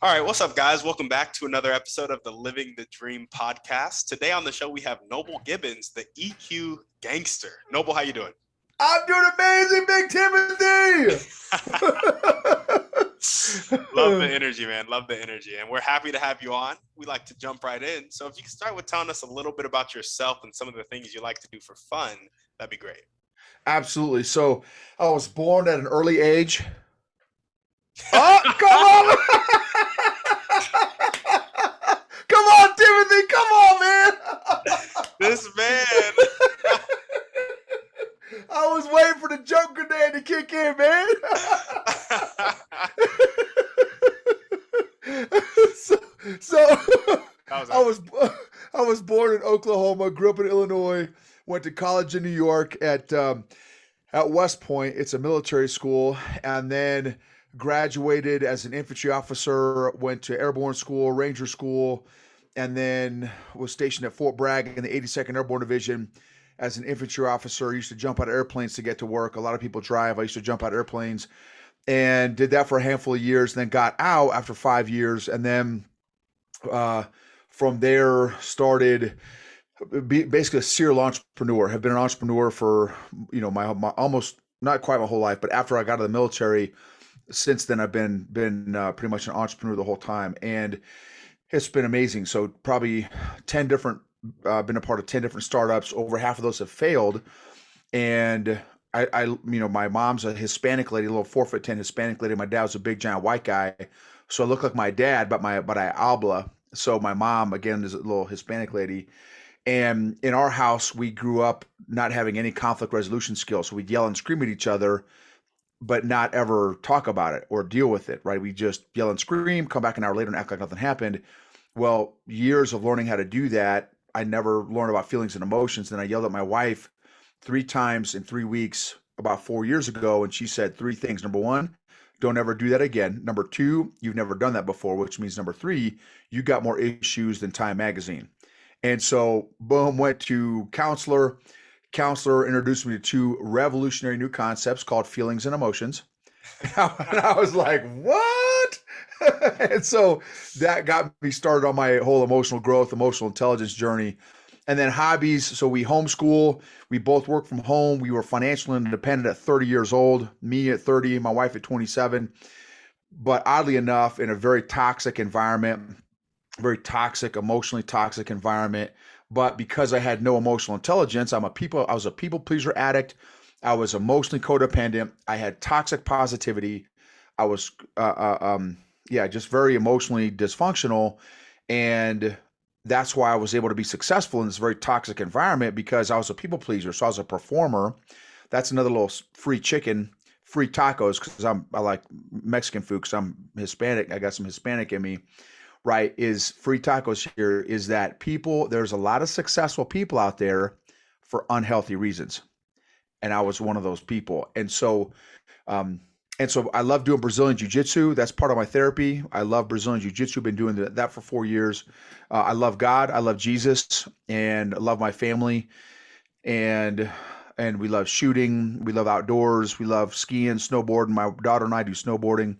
All right, what's up, guys? Welcome back to another episode of the Living the Dream podcast. Today on the show, we have Noble Gibbens, the EQ Gangster. Noble, how you doing? I'm doing amazing, Big Timothy. Love the energy, man. Love the energy. And we're happy to have you on. We like to jump right in. So if you can start with telling us a little bit about yourself and some of the things you like to do for fun, that'd be great. Absolutely. So I was born at an early age. Oh, come on. Come on, Timothy. Come on, man. This man. I was waiting for the joke grenade to kick in, man. so I was born in Oklahoma, grew up in Illinois, went to college in New York at West Point. It's a military school, and then graduated as an infantry officer, went to airborne school, ranger school, and then was stationed at Fort Bragg in the 82nd Airborne Division as an infantry officer. I used to jump out of airplanes to get to work. A lot of people drive. I used to jump out of airplanes and did that for a handful of years, then got out after 5 years, and then from there started basically a serial entrepreneur. Have been an entrepreneur for my almost not quite my whole life, but after I got out of the military, since then I've been pretty much an entrepreneur the whole time, and it's been amazing. So probably 10 different, been a part of 10 different startups. Over half of those have failed, and my mom's a Hispanic lady, a little 4'10" Hispanic lady. My dad was a big giant white guy, so I look like my dad, but I habla. So my mom again is a little Hispanic lady, and in our house we grew up not having any conflict resolution skills. So we'd yell and scream at each other, but not ever talk about it or deal with it. Right? We just yell and scream, come back an hour later and act like nothing happened. Well, years of learning how to do that, I never learned about feelings and emotions. Then I yelled at my wife 3 times in 3 weeks about 4 years ago, and she said 3 things. Number one, don't ever do that again. Number two, you've never done that before, which means number three, you got more issues than Time Magazine. And so, boom, went to counselor. Counselor introduced me to two revolutionary new concepts called feelings and emotions. And I was like, what? And so that got me started on my whole emotional growth, emotional intelligence journey. And then hobbies. So we homeschool. We both work from home. We were financially independent at 30 years old, me at 30, my wife at 27. But oddly enough, in a very toxic environment, very toxic, emotionally toxic environment. But because I had no emotional intelligence, I was a people pleaser addict. I was emotionally codependent. I had toxic positivity. I was, just very emotionally dysfunctional. And that's why I was able to be successful in this very toxic environment, because I was a people pleaser. So I was a performer. That's another little free chicken, free tacos, because I like Mexican food because I'm Hispanic. I got some Hispanic in me, right? Is free tacos here is that there's a lot of successful people out there for unhealthy reasons. And I was one of those people. Um, and so I love doing Brazilian Jiu-Jitsu. That's part of my therapy. I love Brazilian Jiu-Jitsu. Been doing that for 4 years. I love God. I love Jesus, and I love my family. And we love shooting. We love outdoors. We love skiing, snowboarding. My daughter and I do snowboarding.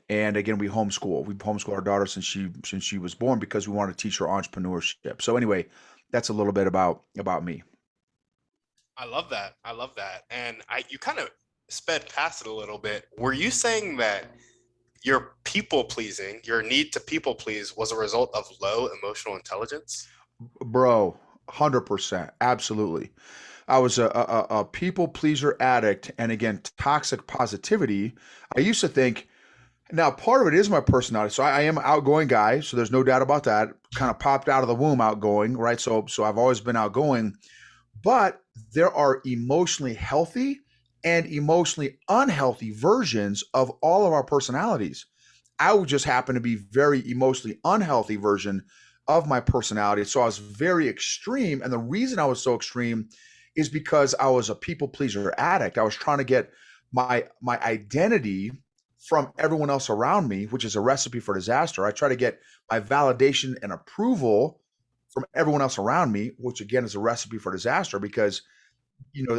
And again, we homeschool. We homeschool our daughter since she was born, because we want to teach her entrepreneurship. So anyway, that's a little bit about me. I love that. I love that. And you kind of sped past it a little bit. Were you saying that your people pleasing, your need to people please, was a result of low emotional intelligence? Bro, 100%. Absolutely. I was a people pleaser addict. And again, toxic positivity. I used to think, now part of it is my personality. So I am an outgoing guy. So there's no doubt about that. Kind of popped out of the womb outgoing, right? So I've always been outgoing. But there are emotionally healthy and emotionally unhealthy versions of all of our personalities. I would just happen to be very emotionally unhealthy version of my personality. So I was very extreme. And the reason I was so extreme is because I was a people pleaser addict. I was trying to get my identity from everyone else around me, which is a recipe for disaster. I try to get my validation and approval from everyone else around me, which again is a recipe for disaster, because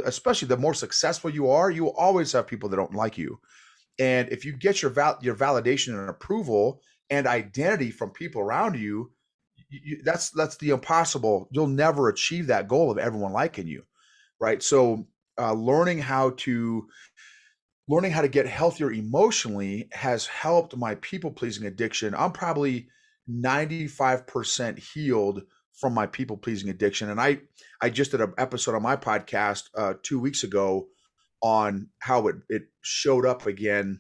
especially the more successful you are, you will always have people that don't like you. And if you get your validation and approval and identity from people around you, that's the impossible. You'll never achieve that goal of everyone liking you, right? So learning how to get healthier emotionally has helped my people pleasing addiction. I'm probably 95% healed from my people pleasing addiction. And I just did an episode on my podcast 2 weeks ago on how it showed up again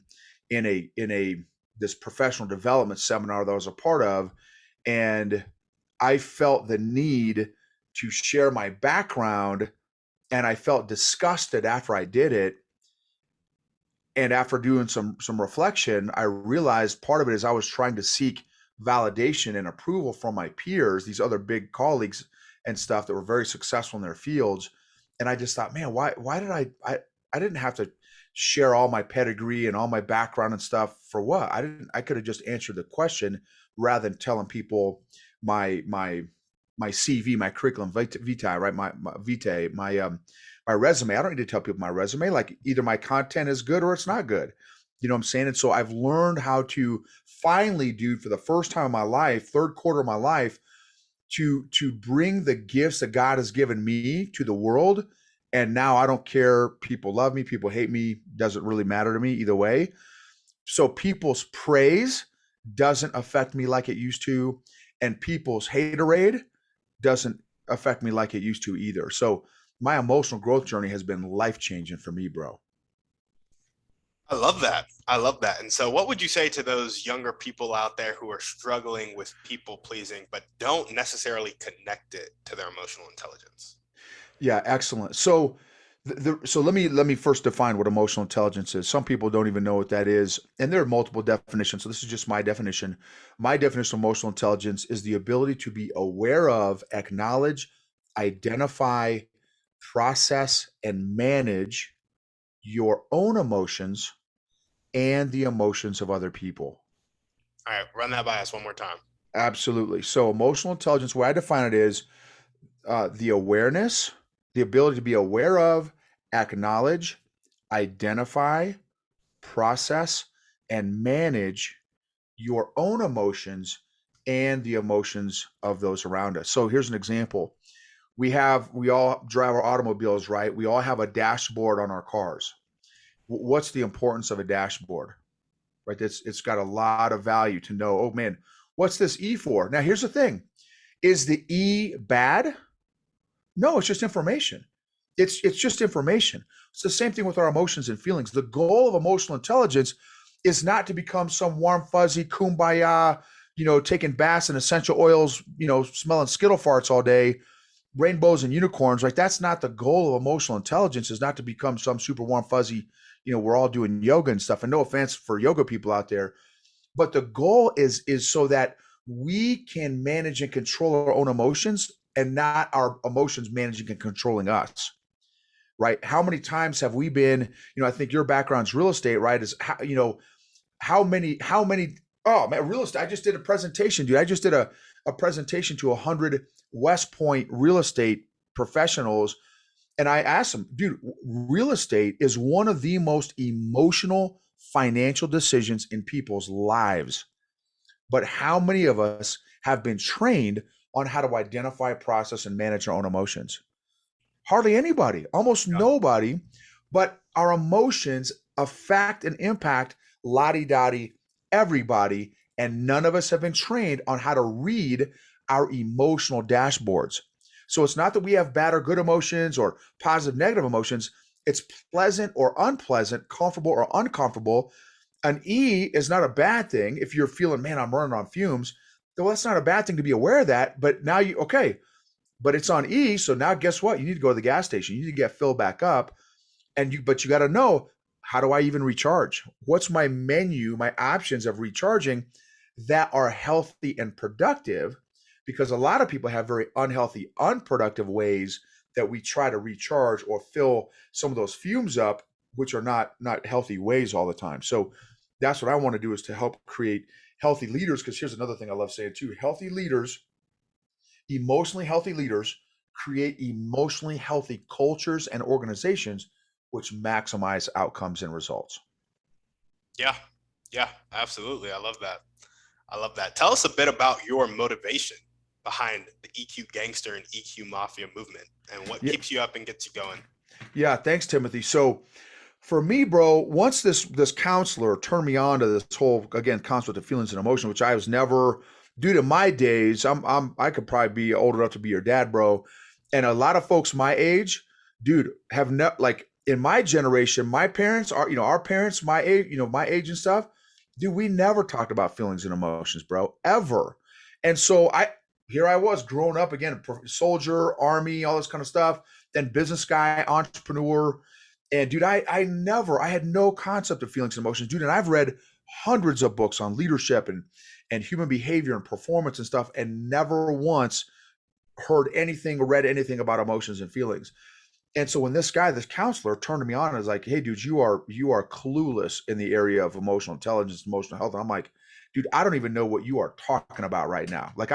in a this professional development seminar that I was a part of. And I felt the need to share my background, and I felt disgusted after I did it. And after doing some reflection, I realized part of it is I was trying to seek validation and approval from my peers, these other big colleagues and stuff that were very successful in their fields. And I just thought, man, why did I didn't have to share all my pedigree and all my background and stuff for what? I could have just answered the question rather than telling people my CV, my curriculum vitae, right? My vitae, my resume. I don't need to tell people my resume. Like, either my content is good or it's not good. You know what I'm saying? And so I've learned how to finally, dude, for the first time in my life, third quarter of my life, to bring the gifts that God has given me to the world. And now I don't care. People love me, people hate me. Doesn't really matter to me either way. So people's praise doesn't affect me like it used to. And people's haterade doesn't affect me like it used to either. So my emotional growth journey has been life-changing for me, bro. I love that. I love that. And so what would you say to those younger people out there who are struggling with people pleasing, but don't necessarily connect it to their emotional intelligence? Yeah, excellent. So so let me first define what emotional intelligence is. Some people don't even know what that is, and there are multiple definitions. So this is just my definition. My definition of emotional intelligence is the ability to be aware of, acknowledge, identify, process, and manage your own emotions and the emotions of other people. All right, run that by us one more time. Absolutely. So emotional intelligence, where I define it, is the awareness, the ability to be aware of, acknowledge, identify, process, and manage your own emotions and the emotions of those around us. So here's an example. We all drive our automobiles, right? We all have a dashboard on our cars. What's the importance of a dashboard, right? It's got a lot of value to know, oh man, what's this E for? Now, here's the thing. Is the E bad? No, it's just information. It's just information. It's the same thing with our emotions and feelings. The goal of emotional intelligence is not to become some warm, fuzzy, kumbaya, taking baths in essential oils, smelling Skittle farts all day, rainbows and unicorns. Like, that's not the goal of emotional intelligence, is not to become some super warm, fuzzy, we're all doing yoga and stuff. And no offense for yoga people out there, but the goal is so that we can manage and control our own emotions and not our emotions managing and controlling us, right? How many times have we been, I think your background's real estate, right? Is how many, oh man, real estate. I just did a presentation, dude. I just did a presentation to 100 West Point real estate professionals. And I asked them, dude, real estate is one of the most emotional financial decisions in people's lives. But how many of us have been trained on how to identify, process, and manage our own emotions? Hardly anybody, almost nobody. But our emotions affect and impact la-di-da-di everybody. And none of us have been trained on how to read our emotional dashboards. So it's not that we have bad or good emotions or positive, negative emotions. It's pleasant or unpleasant, comfortable or uncomfortable. An E is not a bad thing. If you're feeling, man, I'm running on fumes, well, that's not a bad thing to be aware of that. But now but it's on E. So now guess what? You need to go to the gas station. You need to get filled back up. But you got to know, how do I even recharge? What's my menu, my options of recharging that are healthy and productive? Because a lot of people have very unhealthy, unproductive ways that we try to recharge or fill some of those fumes up, which are not healthy ways all the time. So that's what I want to do, is to help create healthy leaders. Because here's another thing I love saying too: healthy leaders, emotionally healthy leaders, create emotionally healthy cultures and organizations, which maximize outcomes and results. Yeah, yeah, absolutely. I love that. I love that. Tell us a bit about your motivation behind the EQ Gangster and EQ Mafia movement and what Yeah, keeps you up and gets you going. yeah. Thanks, Timothy. So for me, bro, once this counselor turned me on to this whole again concept of feelings and emotion, which I was never due to my days. I could probably be old enough to be your dad, bro, and a lot of folks my age, dude, have not like in my generation, my parents are our parents, my age, my age and stuff. Dude, we never talked about feelings and emotions, bro, ever. And so here I was growing up again, soldier, army, all this kind of stuff, then business guy, entrepreneur. And dude, I had no concept of feelings and emotions, dude. And I've read hundreds of books on leadership and human behavior and performance and stuff, and never once heard anything or read anything about emotions and feelings. And so when this counselor turned to me on and was like, "Hey, dude, you are clueless in the area of emotional intelligence, emotional health." And I'm like, "Dude, I don't even know what you are talking about right now." Like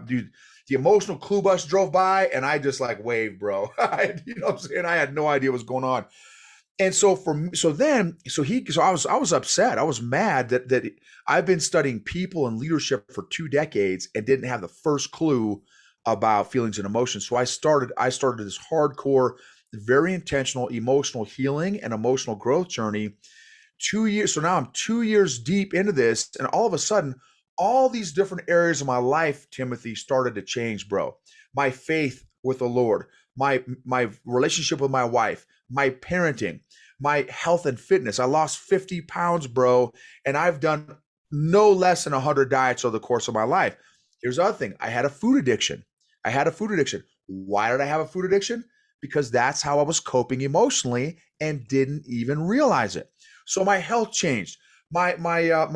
dude, the emotional clue bus drove by and I just like waved, bro. You know what I'm saying? I had no idea what was going on. And so for me, I was upset. I was mad that I've been studying people and leadership for 2 decades and didn't have the first clue about feelings and emotions. So I started this hardcore, very intentional emotional healing and emotional growth journey 2 years. So now I'm 2 years deep into this, and all of a sudden, all these different areas of my life, Timothy, started to change, bro. My faith with the Lord, my relationship with my wife, my parenting, my health and fitness. I lost 50 pounds, bro, and I've done no less than 100 diets over the course of my life. Here's the other thing. I had a food addiction. Why did I have a food addiction? Because that's how I was coping emotionally and didn't even realize it. So my health changed. My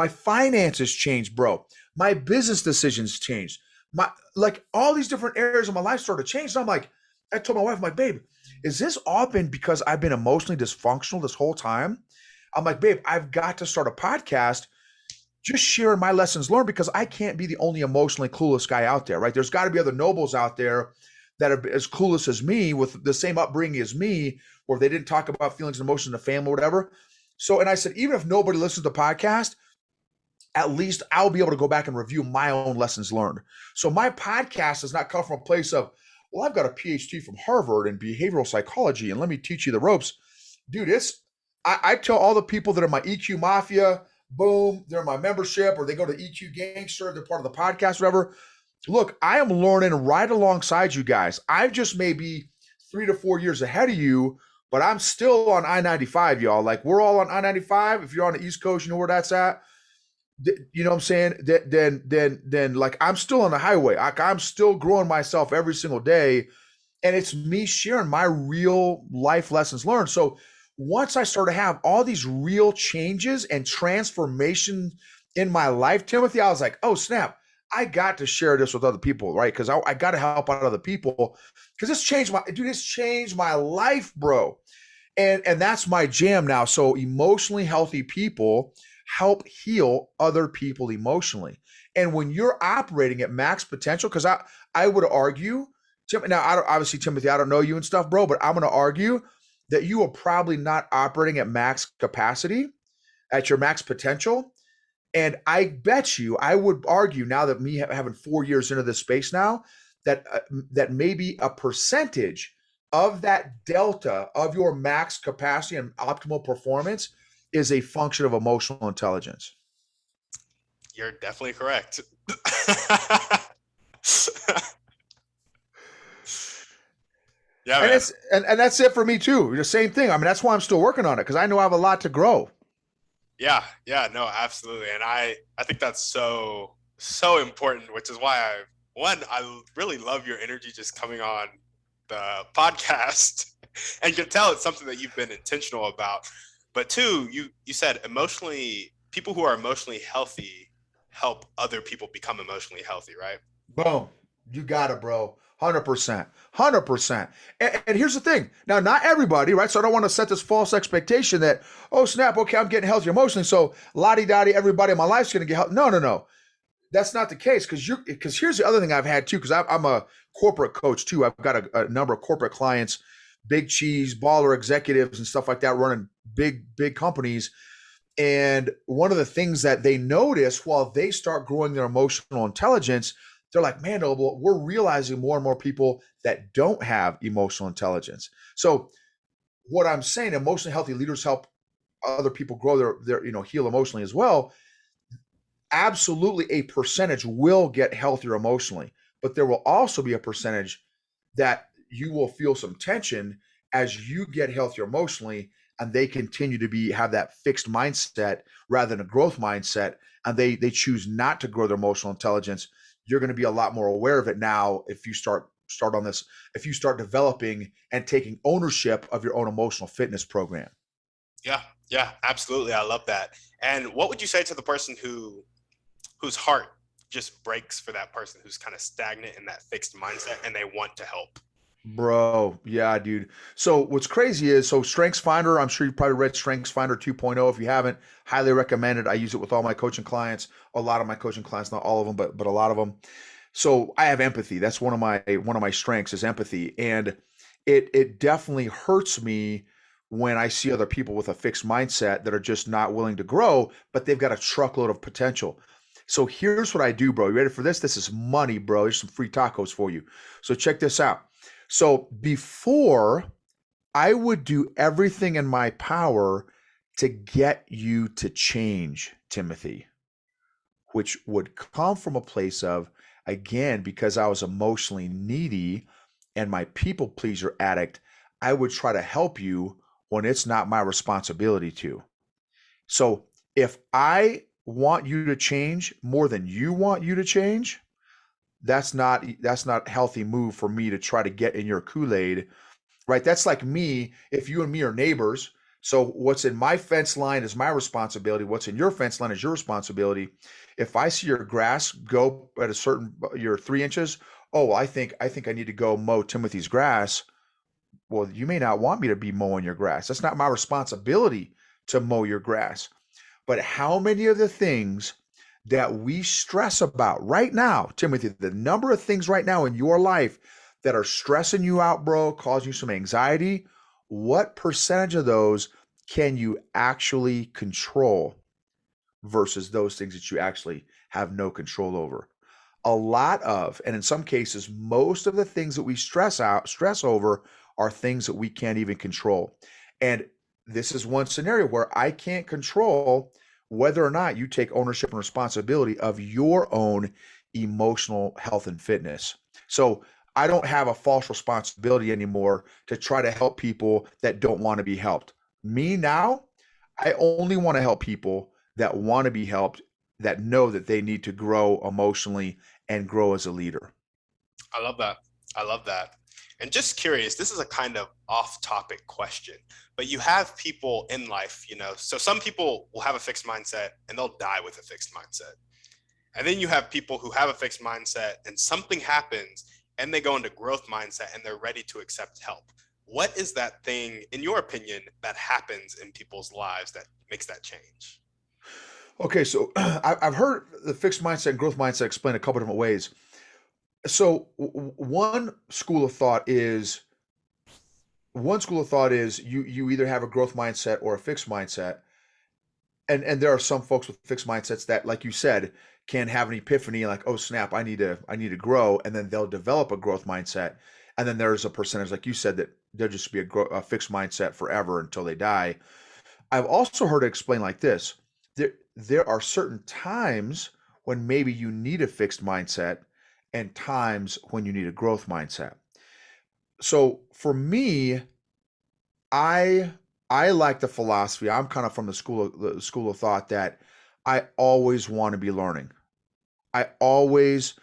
finances changed, bro. My business decisions changed. My like all these different areas of my life started to change. So I'm like, I told my wife, I'm like, babe, is this all been because I've been emotionally dysfunctional this whole time? I'm like, babe, I've got to start a podcast just sharing my lessons learned because I can't be the only emotionally clueless guy out there, right? There's got to be other nobles out there that are as clueless as me with the same upbringing as me, or they didn't talk about feelings and emotions in the family or whatever. So, and I said, even if nobody listens to the podcast, at least I'll be able to go back and review my own lessons learned. So my podcast does not come from a place of, well, I've got a PhD from Harvard in behavioral psychology, and let me teach you the ropes. Dude, I tell all the people that are my EQ Mafia, boom, they're my membership, or they go to EQ Gangster, they're part of the podcast, whatever. Look, I am learning right alongside you guys. I just may be 3 to 4 years ahead of you, but I'm still on I-95, y'all. Like we're all on I-95. If you're on the East Coast, you know where that's at. You know what I'm saying? Then like I'm still on the highway. I'm still growing myself every single day. And it's me sharing my real life lessons learned. So once I started to have all these real changes and transformation in my life, Timothy, I was like, oh, snap. I got to share this with other people, right? Because I got to help out other people because it's changed my life, bro. And that's my jam now. So emotionally healthy people help heal other people emotionally. And when you're operating at max potential, because I would argue, now obviously Timothy, I don't know you and stuff, bro, but I'm going to argue that you are probably not operating at max capacity, at your max potential. And I would argue now that me having 4 years into this space now, that maybe a percentage of that delta of your max capacity and optimal performance is a function of emotional intelligence. You're definitely correct. Yeah, And man. it's and that's it for me too. The same thing. I mean, that's why I'm still working on it because I know I have a lot to grow. Yeah, no, absolutely. And I think that's so important, which is why I really love your energy just coming on the podcast. And you can tell it's something that you've been intentional about. But two, you said people who are emotionally healthy help other people become emotionally healthy, right? Boom. You got it, bro. 100%. 100%. And here's the thing. Now, not everybody, right? So I don't want to set this false expectation that, oh, snap, okay, I'm getting healthy emotionally. So lottie-dottie, everybody in my life's going to get healthy. No. That's not the case because here's the other thing I've had too, because I'm a corporate coach too. I've got a number of corporate clients, big cheese, baller executives and stuff like that running big companies. And one of the things that they notice while they start growing their emotional intelligence, they're like, man, Noble, we're realizing more and more people that don't have emotional intelligence. So what I'm saying, emotionally healthy leaders help other people grow their heal emotionally as well. Absolutely, a percentage will get healthier emotionally, but there will also be a percentage that you will feel some tension as you get healthier emotionally, and they continue to have that fixed mindset rather than a growth mindset, and they choose not to grow their emotional intelligence. You're going to be a lot more aware of it now if you start on this, if you start developing and taking ownership of your own emotional fitness program. Yeah, yeah, absolutely. I love that. And what would you say to the person whose heart just breaks for that person who's kind of stagnant in that fixed mindset and they want to help? Bro, yeah, dude. So what's crazy is, Strengthsfinder, I'm sure you've probably read Strengthsfinder 2.0. If you haven't, highly recommend it. I use it with all my coaching clients, a lot of my coaching clients, not all of them, but a lot of them. So I have empathy. That's one of my strengths is empathy. And it definitely hurts me when I see other people with a fixed mindset that are just not willing to grow, but they've got a truckload of potential. So here's what I do, bro. You ready for this? This is money, bro. There's some free tacos for you. So check this out. So before, I would do everything in my power to get you to change, Timothy, which would come from a place of, again, because I was emotionally needy and my people pleaser addict, I would try to help you when it's not my responsibility to. So if I want you to change more than you want you to change, that's not a healthy move for me to try to get in your Kool-Aid, right? That's like me, if you and me are neighbors. So what's in my fence line is my responsibility. What's in your fence line is your responsibility. If I see your grass go at a certain, you're 3 inches, oh, I think I need to go mow Timothy's grass. Well, you may not want me to be mowing your grass. That's not my responsibility to mow your grass. But how many of the things that we stress about right now, Timothy, the number of things right now in your life that are stressing you out, bro, causing you some anxiety, what percentage of those can you actually control versus those things that you actually have no control over? A lot of, and in some cases, most of the things that we stress over are things that we can't even control. And this is one scenario where I can't control whether or not you take ownership and responsibility of your own emotional health and fitness. So I don't have a false responsibility anymore to try to help people that don't want to be helped. Me now, I only want to help people that want to be helped, that know that they need to grow emotionally and grow as a leader. I love that. I love that. And just curious, this is a kind of off topic question, but you have people in life, so some people will have a fixed mindset and they'll die with a fixed mindset. And then you have people who have a fixed mindset and something happens and they go into growth mindset and they're ready to accept help. What is that thing, in your opinion, that happens in people's lives that makes that change? Okay, so I've heard the fixed mindset and growth mindset explained a couple different ways. So one school of thought is you either have a growth mindset or a fixed mindset. And there are some folks with fixed mindsets that, like you said, can have an epiphany, like, oh snap, I need to grow, and then they'll develop a growth mindset. And then there's a percentage, like you said, that they'll just be a fixed mindset forever until they die. I've also heard it explained like this: there are certain times when maybe you need a fixed mindset, and times when you need a growth mindset. So for me, I I like the philosophy. I'm kind of from the school of thought that I always want to be learning. I always,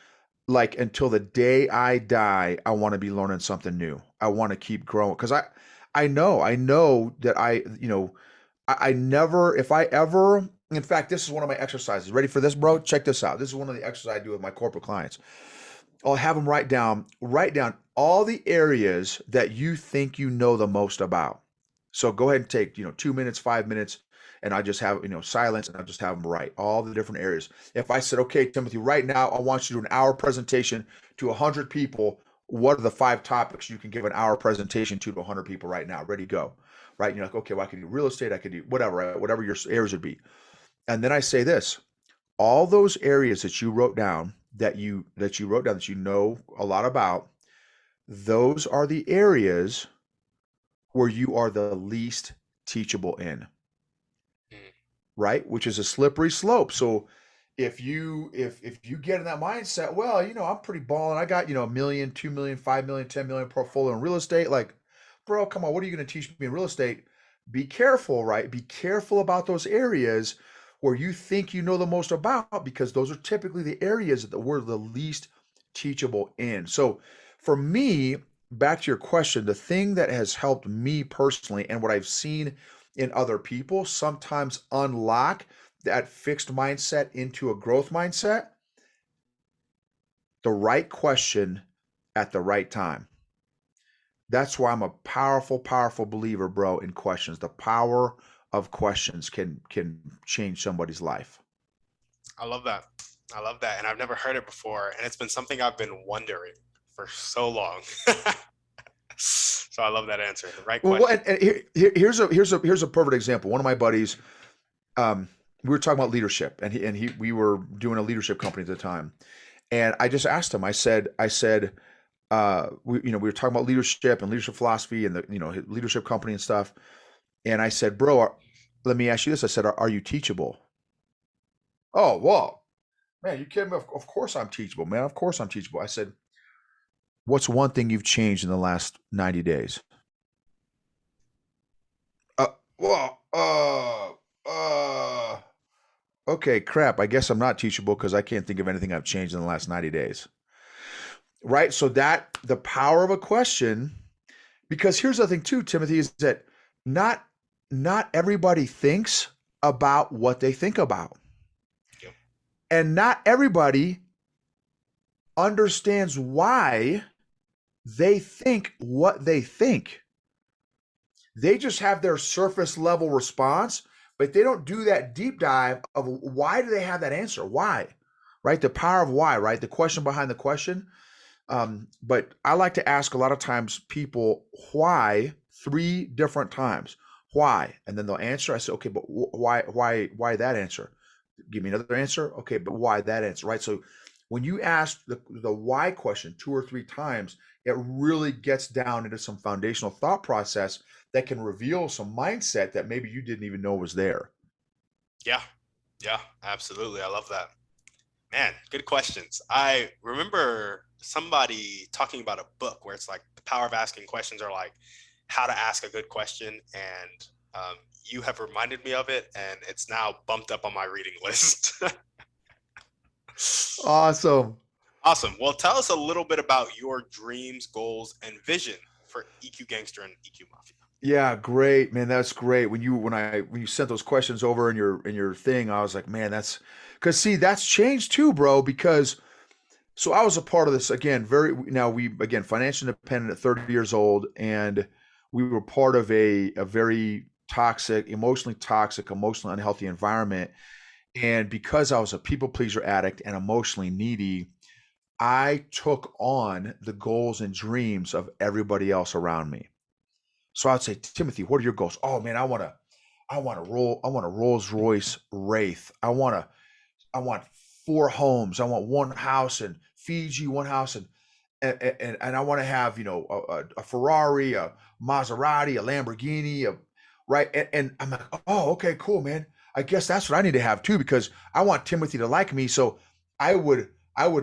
like, until the day I die, I want to be learning something new. I want to keep growing because I know that I never, if I ever, in fact, this is one of my exercises. Ready for this, bro? Check this out. This is one of the exercises I do with my corporate clients. I'll have them write down all the areas that you think you know the most about. So go ahead and take, 2 minutes, 5 minutes, and I just have, silence, and I'll just have them write all the different areas. If I said, okay, Timothy, right now, I want you to do an hour presentation to 100 people. What are the 5 topics you can give an hour presentation to 100 people right now? Ready, go. right? And you're like, okay, well, I could do real estate, I could do whatever, right? Whatever your areas would be. And then I say this, all those areas that you wrote down, that you wrote down, that you know a lot about, those are the areas where you are the least teachable in, Mm. right? Which is a slippery slope. So if you get in that mindset, well, I'm pretty balling. I got, $1 million, 2 million, 5 million, 10 million portfolio in real estate. Like, bro, come on, what are you going to teach me in real estate? Be careful, right? Be careful about those areas where you think you know the most about, because those are typically the areas that we're the least teachable in. So for me, back to your question, the thing that has helped me personally and what I've seen in other people sometimes unlock that fixed mindset into a growth mindset, the right question at the right time. That's why I'm a powerful, powerful believer, bro, in questions. The power of questions can change somebody's life. I love that. I love that. And I've never heard it before. And it's been something I've been wondering for so long. So I love that answer. The right Well, question. here's a perfect example. One of my buddies, we were talking about leadership, and we were doing a leadership company at the time, and I just asked him. I said, we were talking about leadership and leadership philosophy and the leadership company and stuff, and I said, bro, let me ask you this. I said, are you teachable? Oh, well, man, you kidding me? Of course I'm teachable, man. Of course I'm teachable. I said, what's one thing you've changed in the last 90 days? Uh, well, okay, crap. I guess I'm not teachable because I can't think of anything I've changed in the last 90 days. Right? So that the power of a question, because here's the thing too, Timothy, is that not everybody thinks about what they think about. Yep. And not everybody understands why they think what they think. They just have their surface level response, but they don't do that deep dive of why do they have that answer? Why? Right? The power of why, right? The question behind the question. But I like to ask a lot of times people why 3 different times. Why? And then they'll answer. I say, okay, but why that answer? Give me another answer. Okay, but why that answer? Right. So when you ask the why question 2 or 3 times, it really gets down into some foundational thought process that can reveal some mindset that maybe you didn't even know was there. Yeah. Yeah, absolutely. I love that. Man, good questions. I remember somebody talking about a book where it's like the power of asking questions, or like how to ask a good question. And you have reminded me of it, and it's now bumped up on my reading list. Awesome. Awesome. Well, tell us a little bit about your dreams, goals, and vision for EQ Gangster and EQ Mafia. Yeah, great, man. That's great. When you sent those questions over in your thing, I was like, man, that's because see, that's changed too, bro. Because so I was a part of this again. We again financially independent at 30 years old, and we were part of a very emotionally toxic, emotionally unhealthy environment. And because I was a people pleaser addict and emotionally needy, I took on the goals and dreams of everybody else around me. So I'd say, Timothy, what are your goals? Oh man, I want a Rolls Royce Wraith. I want 4 homes. I want 1 house in Fiji, 1 house and I want to have, a Ferrari, a Maserati, a Lamborghini, right. And I'm like, oh, okay, cool, man. I guess that's what I need to have too, because I want Timothy to like me. So I would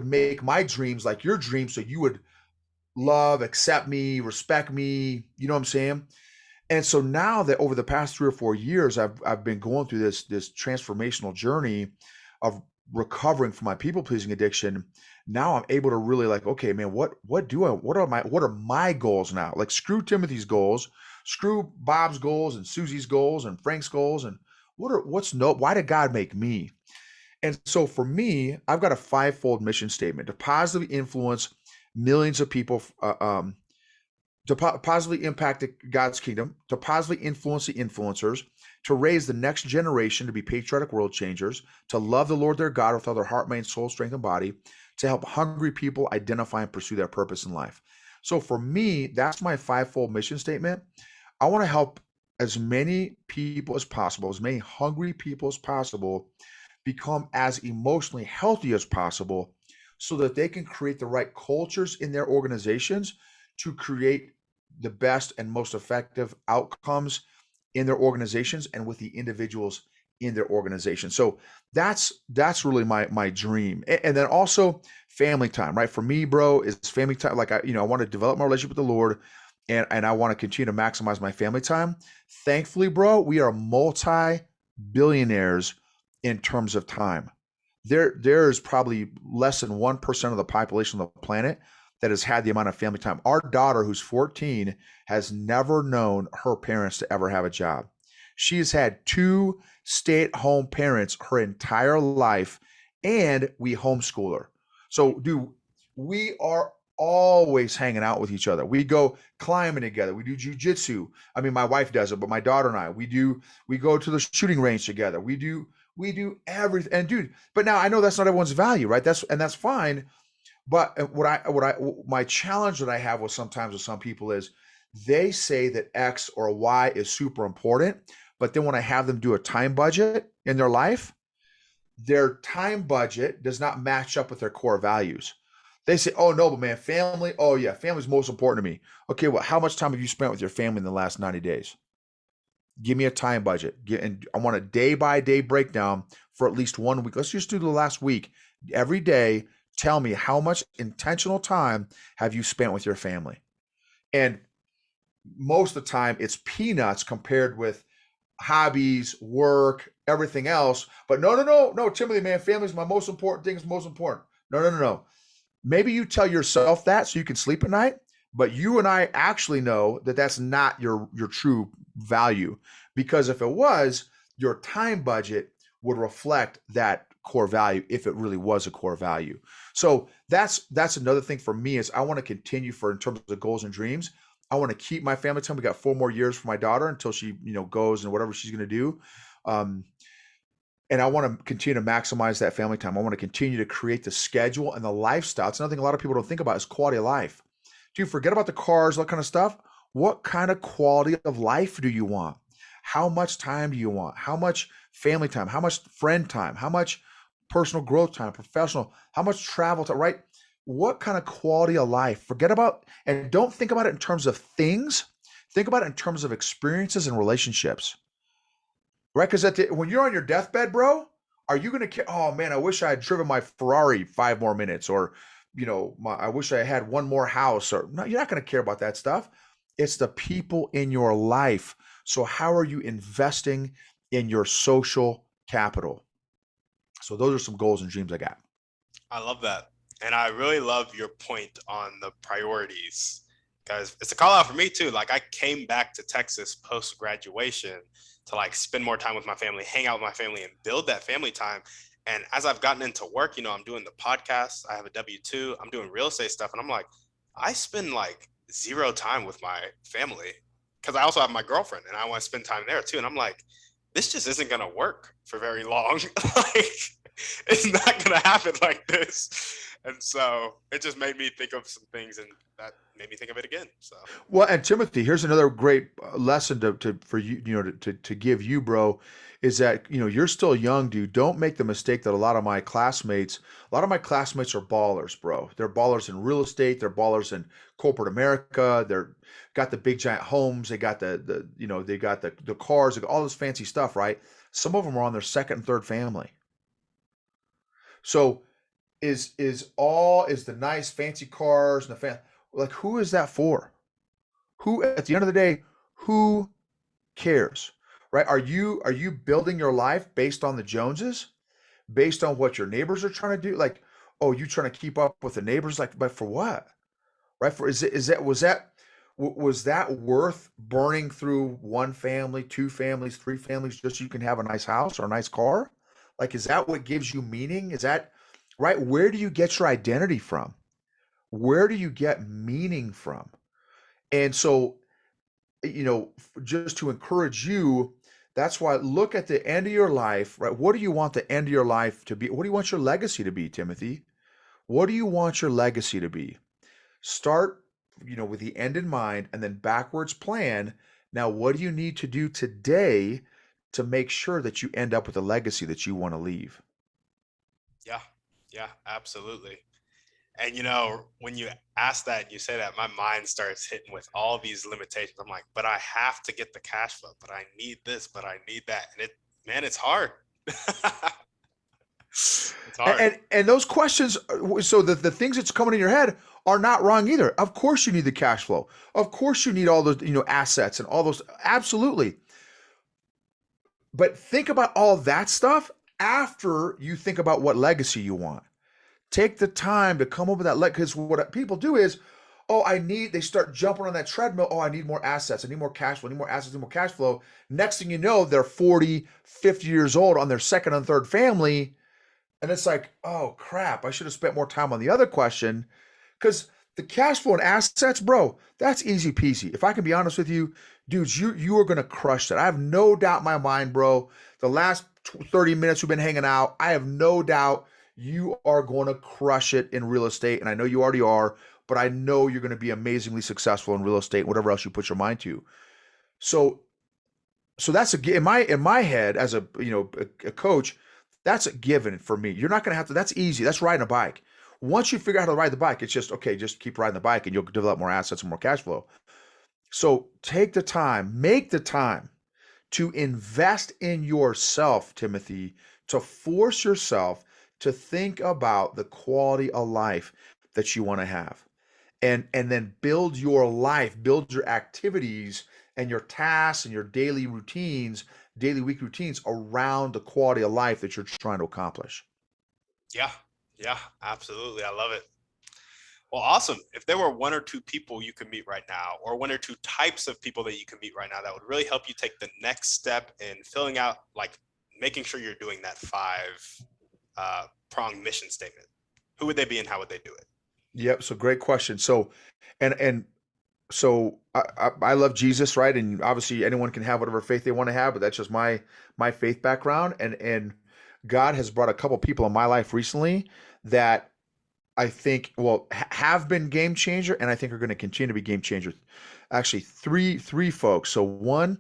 make my dreams like your dreams, so you would love, accept me, respect me. You know what I'm saying? And so now that over the past 3 or 4 years, I've been going through this transformational journey of recovering from my people pleasing addiction. Now I'm able to really like, okay, man, what are my goals now? Like screw Timothy's goals, screw Bob's goals and Susie's goals and Frank's goals, and why did God make me? And so for me, I've got a 5-fold mission statement to positively influence millions of people, to positively impact God's kingdom, to positively influence the influencers, to raise the next generation to be patriotic world changers, to love the Lord their God with all their heart, mind, soul, strength, and body, to help hungry people identify and pursue their purpose in life. So for me, that's my 5-fold mission statement. I want to help as many people as possible, as many hungry people as possible, become as emotionally healthy as possible so that they can create the right cultures in their organizations to create the best and most effective outcomes in their organizations and with the individuals in their organization. So that's really my dream. And then also family time, right? For me, bro, is family time. Like I want to develop my relationship with the Lord, and I want to continue to maximize my family time. Thankfully, bro, we are multi-billionaires in terms of time. There is probably less than 1% of the population of the planet that has had the amount of family time. Our daughter, who's 14, has never known her parents to ever have a job. She has had two stay-at-home parents her entire life, and we homeschool her. So, dude, we are always hanging out with each other. We go climbing together. We do jujitsu. I mean, my wife does it, but my daughter and I, we go to the shooting range together. We do everything. And dude, but now I know that's not everyone's value, right? That's fine. But my challenge that I have with sometimes with some people is they say that X or Y is super important, but then when I have them do a time budget in their life, their time budget does not match up with their core values. They say, "Oh no, but man, family. Oh yeah, family's most important to me." Okay, well, how much time have you spent with your family in the last 90 days? Give me a time budget. And I want a day by day breakdown for at least 1 week. Let's just do the last week. Every day, tell me how much intentional time have you spent with your family? And most of the time, it's peanuts compared with hobbies, work, everything else. But no, Timothy, man, family's my most important thing. Is most important. No. Maybe you tell yourself that so you can sleep at night, but you and I actually know that that's not your true value, because if it was, your time budget would reflect that core value if it really was a core value. So that's another thing for me is I want to continue in terms of goals and dreams. I want to keep my family time. We got 4 more years for my daughter until she goes and whatever she's going to do. And I want to continue to maximize that family time. I want to continue to create the schedule and the lifestyle. It's another thing a lot of people don't think about is quality of life. Do you forget about the cars, that kind of stuff? What kind of quality of life do you want? How much time do you want? How much family time? How much friend time? How much personal growth time, professional? How much travel time, right? What kind of quality of life? Forget about, and don't think about it in terms of things. Think about it in terms of experiences and relationships. Right? Because when you're on your deathbed, bro, are you going to care? Oh man, I wish I had driven my Ferrari 5 more minutes, or I wish I had one more house. Or no, you're not going to care about that stuff. It's the people in your life. So how are you investing in your social capital? So those are some goals and dreams I got. I love that, and I really love your point on the priorities, guys. It's a call out for me too. Like, I came back to Texas post graduation to like spend more time with my family, hang out with my family, and build that family time. And as I've gotten into work, I'm doing the podcast, I have a W-2, I'm doing real estate stuff, and I'm like, I spend like zero time with my family because I also have my girlfriend and I want to spend time there too. And I'm like, this just isn't gonna work for very long. Like, it's not gonna happen like this. And so it just made me think of some things, and that made me think of it again. So, well, and Timothy, here's another great lesson for you, to give you, bro, is that you're still young, dude. Don't make the mistake that a lot of my classmates are ballers, bro. They're ballers in real estate. They're ballers in corporate America. They're got the big giant homes. They got they got the cars, they got all this fancy stuff, right? Some of them are on their second and third family. So is the nice fancy cars and like, who is that for? Who, at the end of the day, who cares? Right? Are you building your life based on the Joneses? Based on what your neighbors are trying to do? Like, oh, you trying to keep up with the neighbors? Like, but for what? Right? Was that worth burning through one family, two families, three families just so you can have a nice house or a nice car? Like, is that what gives you meaning? Is that right? Where do you get your identity from? Where do you get meaning from? And so, just to encourage you, that's why look at the end of your life, right? What do you want the end of your life to be? What do you want your legacy to be, Timothy? What do you want your legacy to be? Start, with the end in mind, and then backwards plan Now, what do you need to do today to make sure that you end up with a legacy that you want to leave? Yeah. Yeah, absolutely. And you know, when you ask that and you say that, my mind starts hitting with all these limitations. I'm like, but I have to get the cash flow, but I need this, but I need that. And it, man, it's hard. It's hard. And those questions, so the things that's coming in your head are not wrong either. Of course you need the cash flow. Of course you need all those, assets and all those. Absolutely. But think about all that stuff after you think about what legacy you want. Take the time to come up with that because what people do is, oh, they start jumping on that treadmill. Oh, I need more assets. I need more cash flow. I need more assets, I need more cash flow. Next thing you know, they're 40, 50 years old on their second and third family. And it's like, oh crap, I should have spent more time on the other question. Because the cash flow and assets, bro, that's easy peasy. If I can be honest with you, dudes, you are gonna crush that. I have no doubt in my mind, bro. The last 30 minutes we've been hanging out, I have no doubt you are going to crush it in real estate. And I know you already are, but I know you're going to be amazingly successful in real estate, whatever else you put your mind to. So that's in my head as a coach, that's a given for me. You're not going to have to. That's easy. That's riding a bike. Once you figure out how to ride the bike, it's just okay. Just keep riding the bike, and you'll develop more assets and more cash flow. So take the time, make the time to invest in yourself, Timothy, to force yourself to think about the quality of life that you want to have. And then build your life, build your activities and your tasks and your daily routines, daily week routines around the quality of life that you're trying to accomplish. Yeah. Yeah, absolutely. I love it. Well, awesome. If there were one or two people you could meet right now, or one or two types of people that you can meet right now that would really help you take the next step in filling out, like making sure you're doing that five prong mission statement, who would they be and how would they do it? Yep. So great question. And so I love Jesus, right? And obviously anyone can have whatever faith they want to have, but that's just my faith background. And God has brought a couple people in my life recently that I think have been game changer, and I think are going to continue to be game changers. Actually, three folks. So one,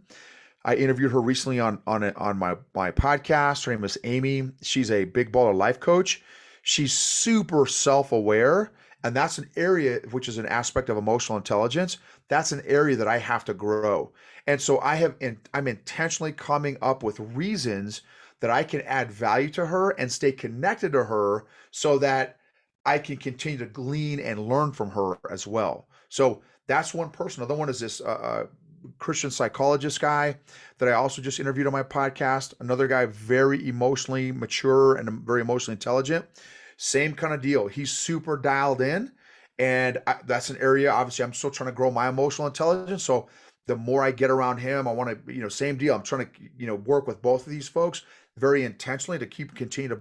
I interviewed her recently on my podcast. Her name is Amy. She's a big baller life coach. She's super self-aware, and that's an area which is an aspect of emotional intelligence. That's an area that I have to grow. And so I'm intentionally coming up with reasons that I can add value to her and stay connected to her so that I can continue to glean and learn from her as well. So that's one person. Another one is this Christian psychologist guy that I also just interviewed on my podcast. Another guy, very emotionally mature and very emotionally intelligent. Same kind of deal. He's super dialed in. And that's an area, obviously, I'm still trying to grow my emotional intelligence. So the more I get around him, I want to, same deal. I'm trying to, work with both of these folks very intentionally to continue to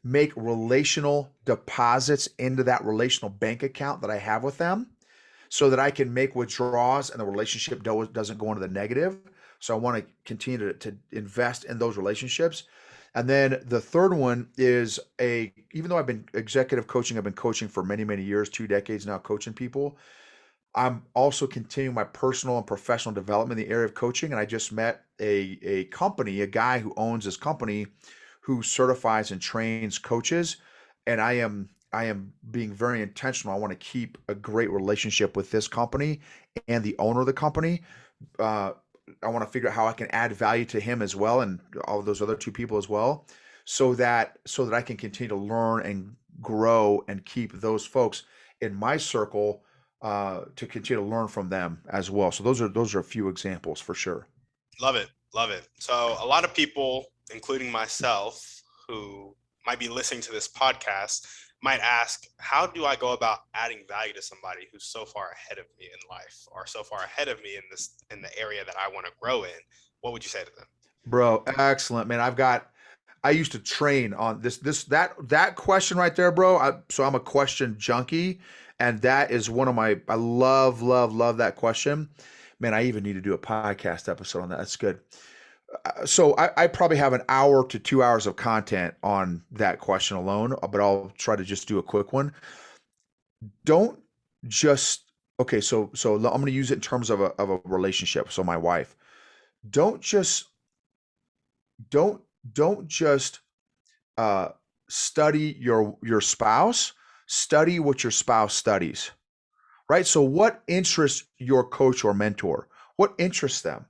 make relational deposits into that relational bank account that I have with them so that I can make withdrawals and the relationship doesn't go into the negative. So I want to continue to invest in those relationships. And then the third one is even though I've been executive coaching, I've been coaching for many, many years, 2 decades now, coaching people. I'm also continuing my personal and professional development in the area of coaching. And I just met a guy who owns this company who certifies and trains coaches. And I am being very intentional. I want to keep a great relationship with this company and the owner of the company. Uh, I want to figure out how I can add value to him as well, and all of those other two people as well, so that I can continue to learn and grow and keep those folks in my circle to continue to learn from them as well. So those are a few examples for sure. Love it. Love it. So a lot of people, including myself, who might be listening to this podcast, might ask, how do I go about adding value to somebody who's so far ahead of me in life or so far ahead of me in the area that I want to grow in? What would you say to them? Bro, excellent, man. I used to train on that question right there, bro. So I'm a question junkie, and that is one of I love, love, love that question. Man, I even need to do a podcast episode on that. That's good. So I probably have an hour to 2 hours of content on that question alone, but I'll try to just do a quick one. Don't just Okay, so I'm going to use it in terms of a relationship. So my wife, don't just don't don't just uh, study your spouse. Study what your spouse studies. Right. So what interests your coach or mentor? What interests them?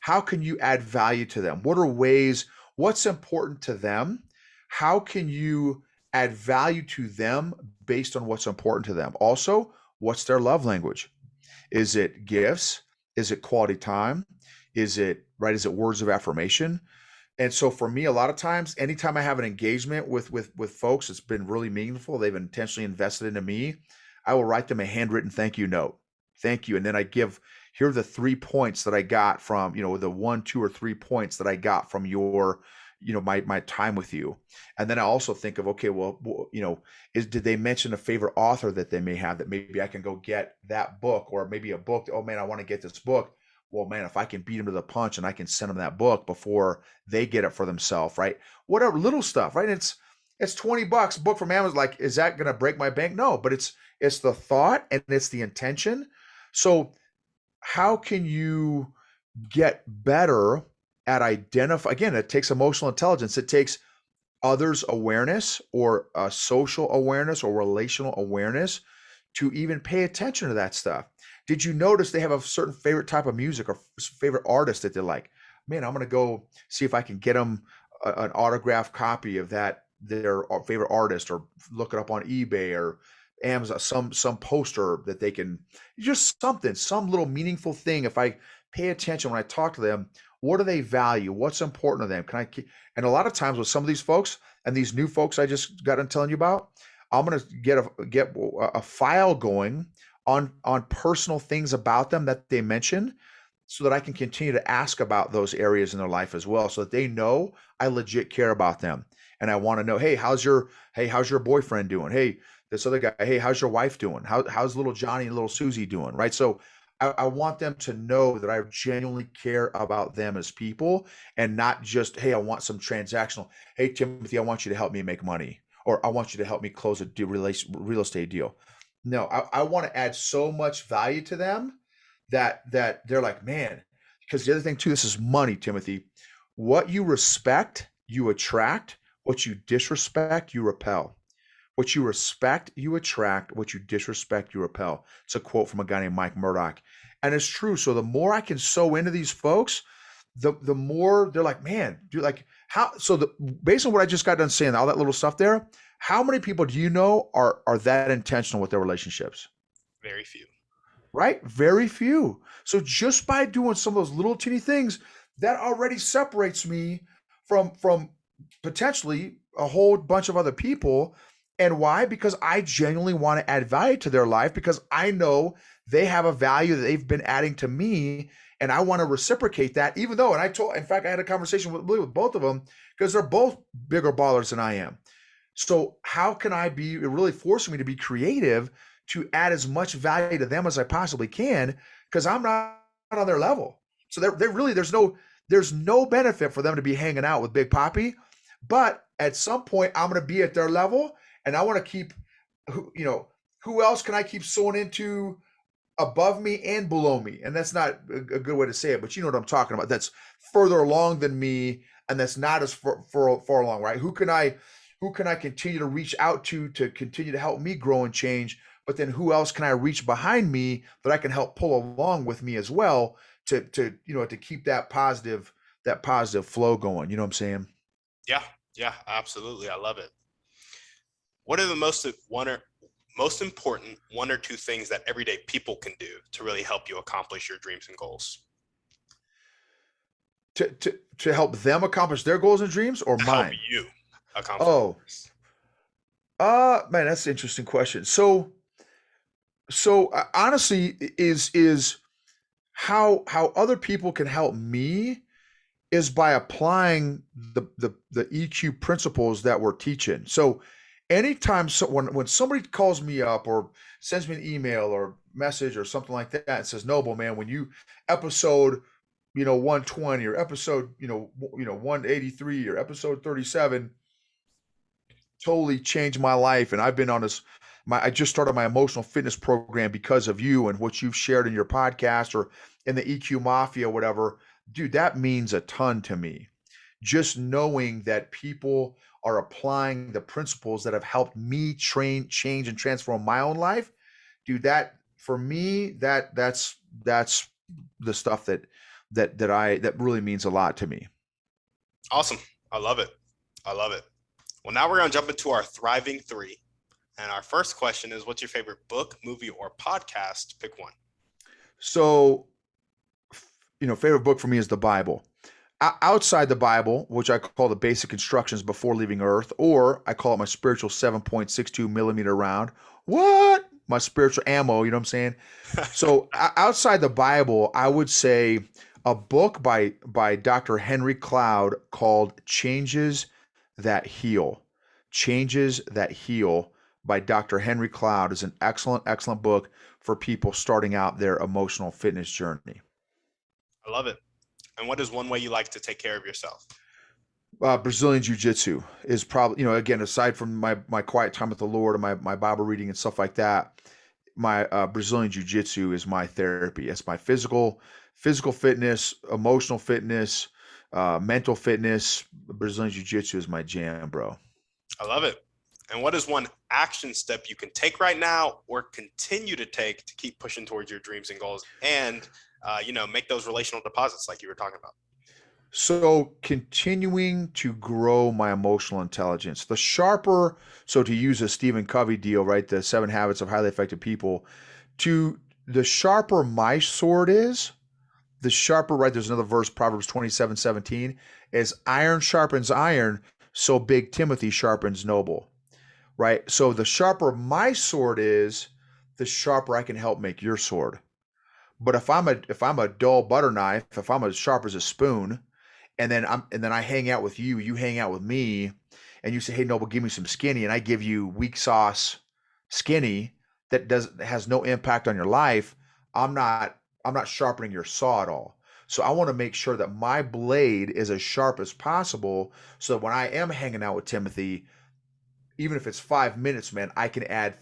How can you add value to them? What are ways? What's important to them? How can you add value to them based on what's important to them? Also, what's their love language? Is it gifts? Is it quality time? Is it right? Is it words of affirmation? And so for me, a lot of times, anytime I have an engagement with folks, it's been really meaningful. They've intentionally invested into me. I will write them a handwritten thank you note. Thank you. And then I give, here are the 3 points that I got from, the 1, 2, or 3 points that I got from your, my time with you. And then I also think of, okay, well, did they mention a favorite author that they may have that maybe I can go get that book, or maybe a book, oh man, I want to get this book. Well, man, if I can beat them to the punch and I can send them that book before they get it for themselves, right? Whatever, little stuff, right? It's $20, book from Amazon. Like, is that going to break my bank? No, but it's the thought and it's the intention. So how can you get better at identify? Again, it takes emotional intelligence. It takes others awareness, or social awareness, or relational awareness, to even pay attention to that stuff. Did you notice they have a certain favorite type of music or favorite artist that they like? Man, I'm going to go see if I can get them an autographed copy of their favorite artist, or look it up on eBay or Amazon, some poster that they can, just something, some little meaningful thing. If I pay attention when I talk to them, what do they value? What's important to them? And a lot of times with some of these folks and these new folks I just got done telling you about, I'm going to get a file going on personal things about them that they mention, so that I can continue to ask about those areas in their life as well, so that they know I legit care about them. And I want to know, hey, how's your boyfriend doing? Hey, this other guy, hey, how's your wife doing? How's little Johnny and little Susie doing? Right. So I want them to know that I genuinely care about them as people, and not just, hey, I want some transactional. Hey, Timothy, I want you to help me make money, or I want you to help me close a real estate deal. No, I want to add so much value to them that they're like, man, because the other thing too, this is money, Timothy. What you respect, you attract. What you disrespect, you repel. What you respect, you attract. What you disrespect, you repel. It's a quote from a guy named Mike Murdoch. And it's true. So the more I can sow into these folks, the more they're like, man, dude, like how, so based on what I just got done saying, all that little stuff there, how many people do you know are that intentional with their relationships? Very few. Right? Very few. So just by doing some of those little teeny things, that already separates me from potentially a whole bunch of other people. And why? Because I genuinely want to add value to their life, because I know they have a value that they've been adding to me, and I want to reciprocate that. Even though, and in fact, I had a conversation with both of them, because they're both bigger ballers than I am. So how can I be, it really forcing me to be creative to add as much value to them as I possibly can, because I'm not on their level. So they're really, there's no benefit for them to be hanging out with Big Poppy. But at some point, I'm going to be at their level, and I want to keep, who else can I keep sewing into above me and below me? And that's not a good way to say it, but you know what I'm talking about. That's further along than me, and that's not as far along, right? Who can I continue to reach out to continue to help me grow and change? But then who else can I reach behind me that I can help pull along with me as well, to keep that positive flow going? You know what I'm saying? Yeah, yeah, absolutely. I love it. What are the most important one or two things that everyday people can do to really help you accomplish your dreams and goals? To help them accomplish their goals and dreams, or To help mine? you accomplish Oh, yours. man, that's an interesting question. Honestly, is how other people can help me is by applying the EQ principles that we're teaching. So anytime when somebody calls me up or sends me an email or message or something like that and says, Noble, man, when you episode 120 or episode 183 or episode 37 totally changed my life, and I've been on this I just started my emotional fitness program because of you and what you've shared in your podcast or in the EQ Mafia, whatever. Dude, that means a ton to me. Just knowing that people are applying the principles that have helped me train, change, and transform my own life, dude, that for me, that's the stuff that really means a lot to me. Awesome. I love it. I love it. Well, now we're going to jump into our thriving three. And our first question is, what's your favorite book, movie, or podcast? Pick one. So, favorite book for me is the Bible. Outside the Bible, which I call the basic instructions before leaving Earth, or I call it my spiritual 7.62 millimeter round. What? My spiritual ammo, you know what I'm saying? So outside the Bible, I would say a book by Dr. Henry Cloud called Changes That Heal. Changes That Heal by Dr. Henry Cloud is an excellent book for people starting out their emotional fitness journey. I love it. And what is one way you like to take care of yourself? Brazilian Jiu-Jitsu is probably, again, aside from my quiet time with the Lord and my Bible reading and stuff like that, my Brazilian Jiu-Jitsu is my therapy. It's my physical fitness, emotional fitness, mental fitness. Brazilian Jiu-Jitsu is my jam, bro. I love it. And what is one action step you can take right now or continue to take to keep pushing towards your dreams and goals and, make those relational deposits like you were talking about? So continuing to grow my emotional intelligence. So to use a Stephen Covey deal, right? The 7 Habits of Highly Effective People, the sharper my sword is, the sharper, right? There's another verse, Proverbs 27:17, as iron sharpens iron, so big Timothy sharpens noble, right? So the sharper my sword is, the sharper I can help make your sword. But if I'm a dull butter knife, if I'm as sharp as a spoon, and then I hang out with you, you hang out with me, and you say, "Hey, Noble, give me some skinny," and I give you weak sauce skinny that has no impact on your life. I'm not sharpening your saw at all. So I want to make sure that my blade is as sharp as possible, so that when I am hanging out with Timothy, even if it's 5 minutes, man, I can add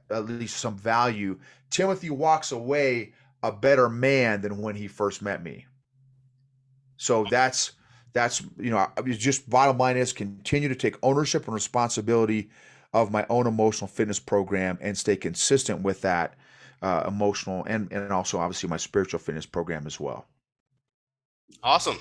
at least some value. Timothy walks away a better man than when he first met me. So that's just bottom line is continue to take ownership and responsibility of my own emotional fitness program and stay consistent with that emotional and also obviously my spiritual fitness program as well. Awesome.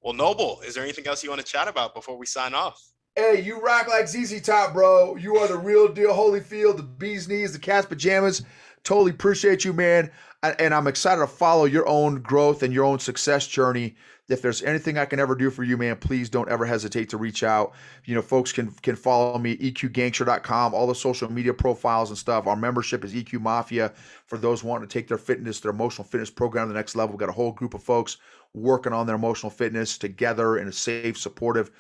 Well, Noble, is there anything else you want to chat about before we sign off? Hey, you rock like ZZ Top, bro. You are the real deal, Holyfield, the bee's knees, the cat's pajamas. Totally appreciate you, man. And I'm excited to follow your own growth and your own success journey. If there's anything I can ever do for you, man, please don't ever hesitate to reach out. Folks can follow me, EQGangster.com, all the social media profiles and stuff. Our membership is EQ Mafia for those wanting to take their emotional fitness program to the next level. We've got a whole group of folks working on their emotional fitness together in a safe, supportive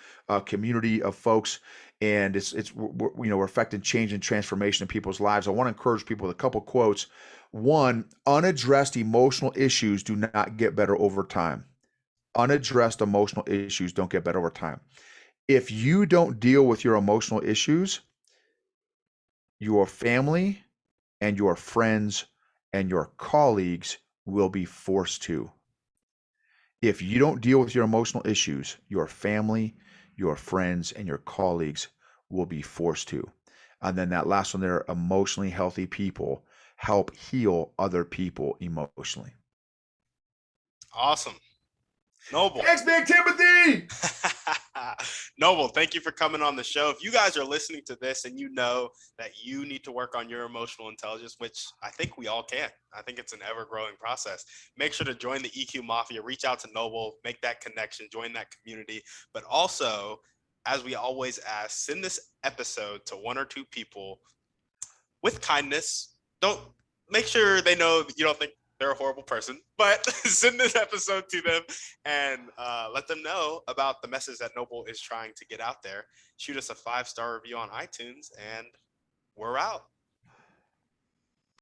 community of folks. And we're affecting change and transformation in people's lives. I want to encourage people with a couple quotes. One, unaddressed emotional issues do not get better over time. Unaddressed emotional issues don't get better over time. If you don't deal with your emotional issues, your family and your friends and your colleagues will be forced to. If you don't deal with your emotional issues, your family, your friends, and your colleagues will be forced to. And then that last one there, emotionally healthy people help heal other people emotionally. Awesome. Noble. Thanks, Big Timothy. Noble, thank you for coming on the show. If you guys are listening to this and you know that you need to work on your emotional intelligence, which I think we all can, I think it's an ever-growing process, make sure to join the EQ Mafia, reach out to Noble, make that connection, join that community. But also, as we always ask, send this episode to 1 or 2 people with kindness. Don't make sure they know that you don't think they're a horrible person, but send this episode to them and let them know about the message that Noble is trying to get out there. Shoot us a 5-star review on iTunes, and we're out.